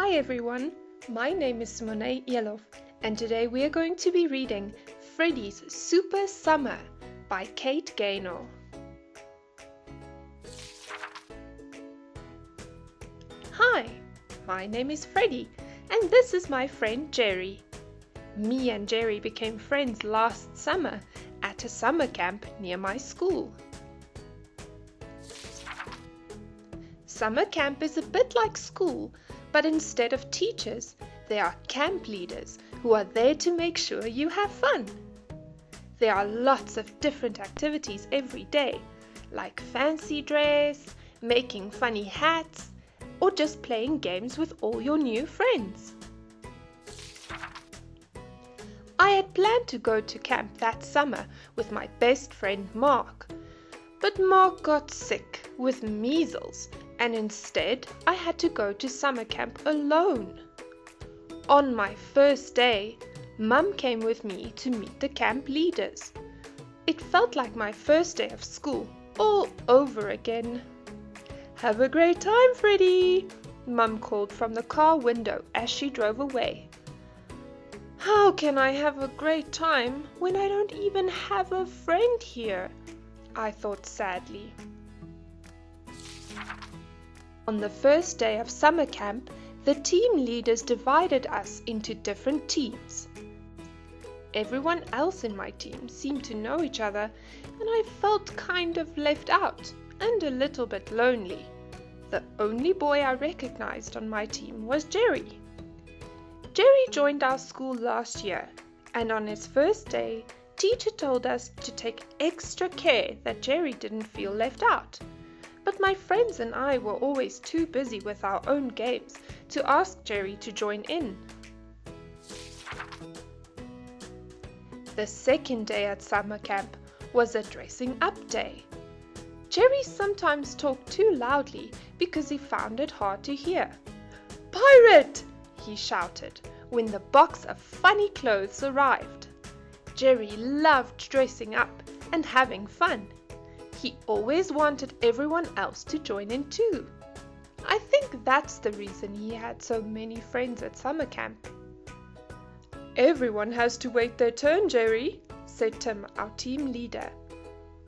Hi everyone, my name is Simone Yelov, and today we are going to be reading Freddie's Super Summer by Kate Gaynor. Hi, my name is Freddie, and this is my friend Jerry. Me and Jerry became friends last summer at a summer camp near my school. Summer camp is a bit like school, but instead of teachers, there are camp leaders who are there to make sure you have fun. There are lots of different activities every day, like fancy dress, making funny hats, or just playing games with all your new friends. I had planned to go to camp that summer with my best friend Mark, but Mark got sick with measles, and instead I had to go to summer camp alone. On my first day, Mum came with me to meet the camp leaders. It felt like my first day of school all over again. "Have a great time, Freddie," Mum called from the car window as she drove away. "How can I have a great time when I don't even have a friend here?" I thought sadly. On the first day of summer camp, the team leaders divided us into different teams. Everyone else in my team seemed to know each other, and I felt kind of left out and a little bit lonely. The only boy I recognized on my team was Jerry. Jerry joined our school last year, and on his first day, teacher told us to take extra care that Jerry didn't feel left out. But my friends and I were always too busy with our own games to ask Jerry to join in. The second day at summer camp was a dressing up day. Jerry sometimes talked too loudly because he found it hard to hear. "Pirate!" he shouted when the box of funny clothes arrived. Jerry loved dressing up and having fun. He always wanted everyone else to join in too. I think that's the reason he had so many friends at summer camp. "Everyone has to wait their turn, Jerry," said Tim, our team leader.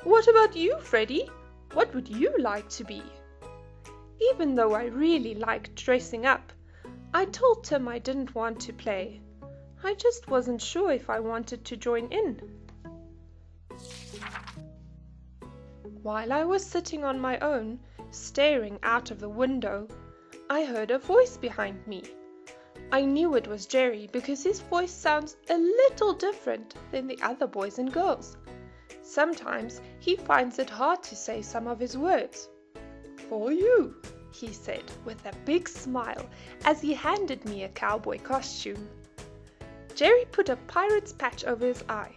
"What about you, Freddie? What would you like to be?" Even though I really liked dressing up, I told Tim I didn't want to play. I just wasn't sure if I wanted to join in. While I was sitting on my own, staring out of the window, I heard a voice behind me. I knew it was Jerry because his voice sounds a little different than the other boys and girls. Sometimes he finds it hard to say some of his words. "For you," he said with a big smile as he handed me a cowboy costume. Jerry put a pirate's patch over his eye.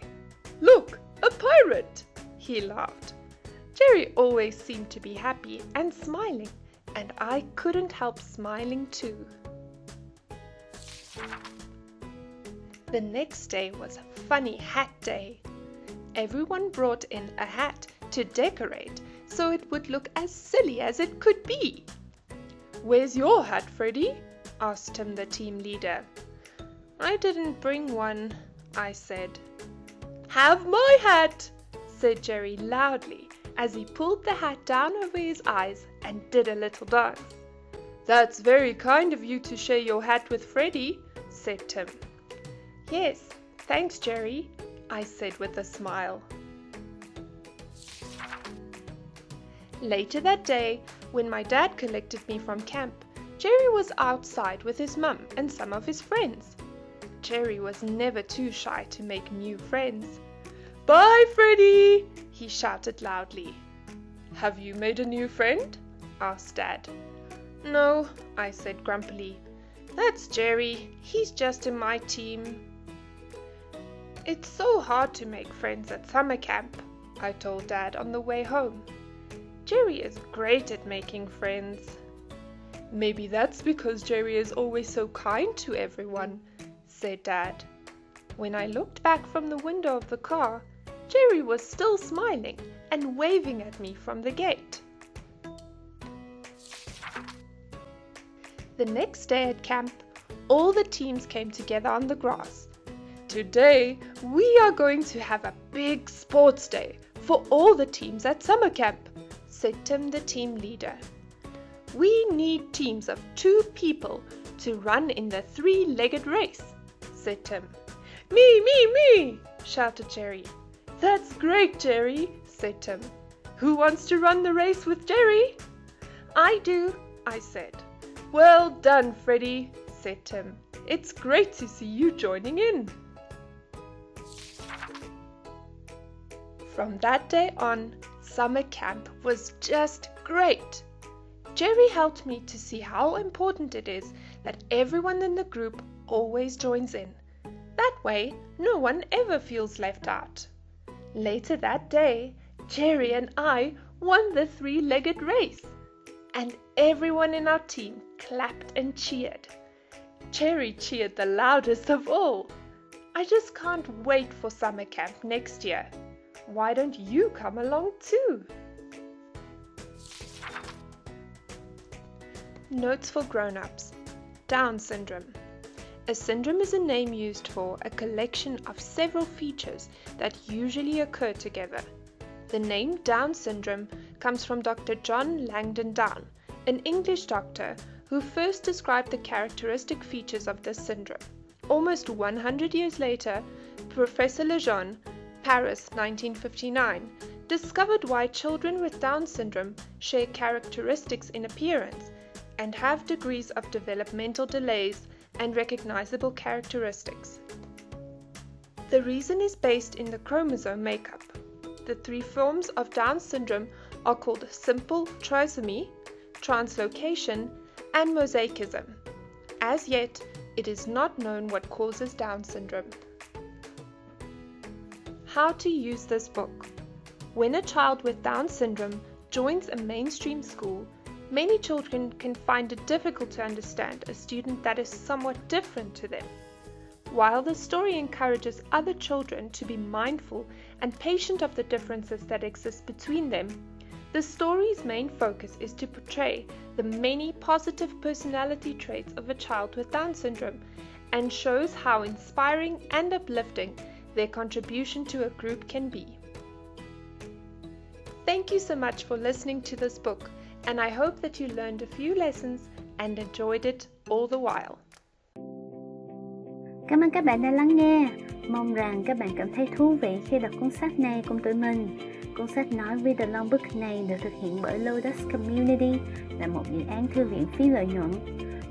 "Look, a pirate!" he laughed. Jerry always seemed to be happy and smiling, and I couldn't help smiling too. The next day was Funny Hat Day. Everyone brought in a hat to decorate so it would look as silly as it could be. "Where's your hat, Freddie?" asked him the team leader. "I didn't bring one," I said. "Have my hat!" said Jerry loudly as he pulled the hat down over his eyes and did a little dance. "That's very kind of you to share your hat with Freddie," said Tim. "Yes, thanks, Jerry," I said with a smile. Later that day, when my dad collected me from camp, Jerry was outside with his mum and some of his friends. Jerry was never too shy to make new friends. "Bye, Freddie!" he shouted loudly. "Have you made a new friend?" asked Dad. "No," I said grumpily. "That's Jerry. He's just in my team." "It's so hard to make friends at summer camp," I told Dad on the way home. "Jerry is great at making friends." "Maybe that's because Jerry is always so kind to everyone," said Dad. When I looked back from the window of the car, Jerry was still smiling and waving at me from the gate. The next day at camp, all the teams came together on the grass. Today, we are going to have a big sports day for all the teams at summer camp, said Tim, the team leader. We need teams of 2 people to run in the 3-legged race, said Tim. Me, shouted Jerry. That's great, Jerry, said Tim. Who wants to run the race with Jerry? I do, I said. Well done, Freddie, said Tim. It's great to see you joining in. From that day on, summer camp was just great. Jerry helped me to see how important it is that everyone in the group always joins in. That way, no one ever feels left out. Later that day, Jerry and I won the 3-legged race, and everyone in our team clapped and cheered. Jerry cheered the loudest of all. I just can't wait for summer camp next year. Why don't you come along too? Notes for grown-ups. Down syndrome. A syndrome is a name used for a collection of several features that usually occur together. The name Down syndrome comes from Dr. John Langdon Down, an English doctor who first described the characteristic features of this syndrome. Almost 100 years later, Professor Lejeune, Paris 1959, discovered why children with Down syndrome share characteristics in appearance and have degrees of developmental delays and recognizable characteristics. The reason is based in the chromosome makeup. The 3 forms of Down syndrome are called simple trisomy, translocation, and mosaicism. As yet, it is not known what causes Down syndrome. How to use this book. When a child with Down syndrome joins a mainstream school, many children can find it difficult to understand a student that is somewhat different to them. While the story encourages other children to be mindful and patient of the differences that exist between them, the story's main focus is to portray the many positive personality traits of a child with Down syndrome and shows how inspiring and uplifting their contribution to a group can be. Thank you so much for listening to this book, and I hope that you learned a few lessons and enjoyed it all the while. Cảm ơn các bạn đã lắng nghe. Mong rằng các bạn cảm thấy thú vị khi đọc cuốn sách này cùng tụi mình. Cuốn sách nói Read Along Book này được thực hiện bởi Lotus Community, là một dự án thư viện phi lợi nhuận.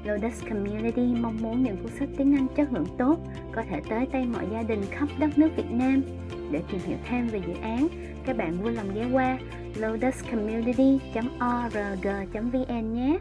Lotus Community mong muốn những cuốn sách tiếng Anh chất lượng tốt có thể tới tay mọi gia đình khắp đất nước Việt Nam. Để tìm hiểu thêm về dự án, các bạn vui lòng ghé qua lotuscommunity.org.vn nhé.